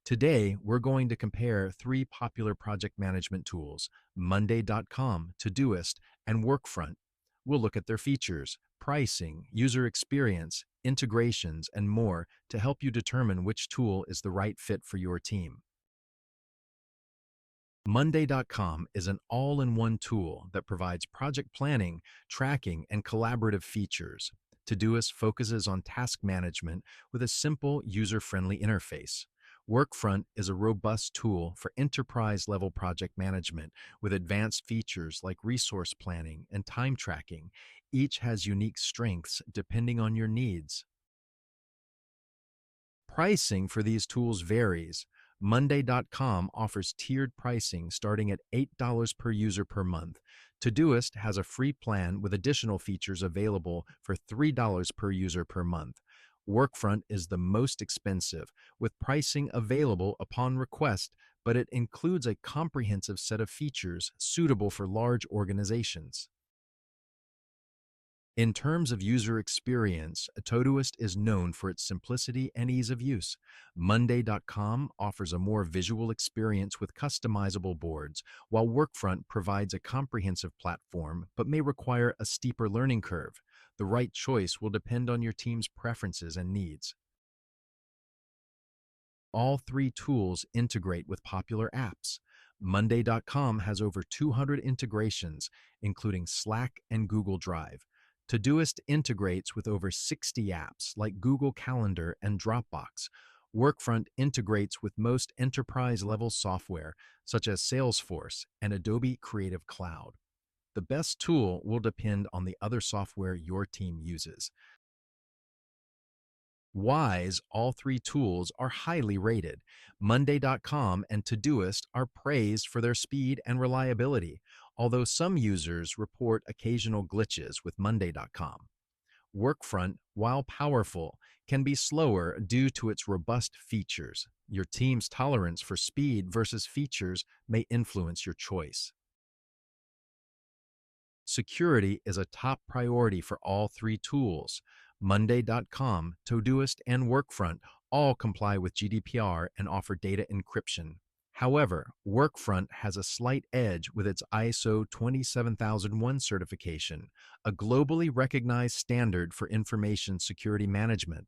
Today, we're going to compare three popular project management tools, Monday.com, Todoist, and Workfront. We'll look at their features, pricing, user experience, integrations, and more to help you determine which tool is the right fit for your team. Monday.com is an all-in-one tool that provides project planning, tracking, and collaborative features. Todoist focuses on task management with a simple, user-friendly interface. Workfront is a robust tool for enterprise-level project management with advanced features like resource planning and time tracking. Each has unique strengths depending on your needs. Pricing for these tools varies. Monday.com offers tiered pricing starting at $8 per user per month. Todoist has a free plan with additional features available for $3 per user per month. Workfront is the most expensive, with pricing available upon request, but it includes a comprehensive set of features suitable for large organizations. In terms of user experience, Todoist is known for its simplicity and ease of use. Monday.com offers a more visual experience with customizable boards, while Workfront provides a comprehensive platform but may require a steeper learning curve. The right choice will depend on your team's preferences and needs. All three tools integrate with popular apps. Monday.com has over 200 integrations, including Slack and Google Drive. Todoist integrates with over 60 apps like Google Calendar and Dropbox. Workfront integrates with most enterprise-level software, such as Salesforce and Adobe Creative Cloud. The best tool will depend on the other software your team uses. Wise, all three tools are highly rated. Monday.com and Todoist are praised for their speed and reliability, although some users report occasional glitches with Monday.com. Workfront, while powerful, can be slower due to its robust features. Your team's tolerance for speed versus features may influence your choice. Security is a top priority for all three tools. Monday.com, Todoist, and Workfront all comply with GDPR and offer data encryption. However, Workfront has a slight edge with its ISO 27001 certification, a globally recognized standard for information security management.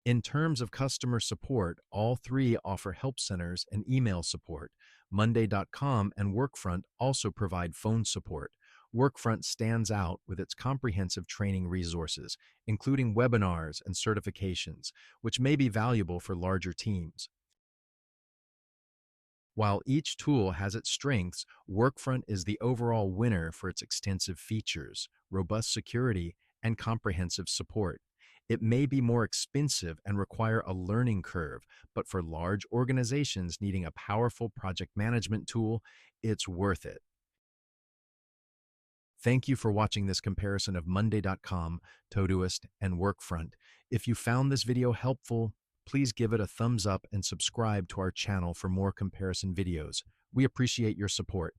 In terms of customer support, all three offer help centers and email support. Monday.com and Workfront also provide phone support. Workfront stands out with its comprehensive training resources, including webinars and certifications, which may be valuable for larger teams. While each tool has its strengths, Workfront is the overall winner for its extensive features, robust security, and comprehensive support. It may be more expensive and require a learning curve, but for large organizations needing a powerful project management tool, it's worth it. Thank you for watching this comparison of Monday.com, Todoist, and Workfront. If you found this video helpful, please give it a thumbs up and subscribe to our channel for more comparison videos. We appreciate your support.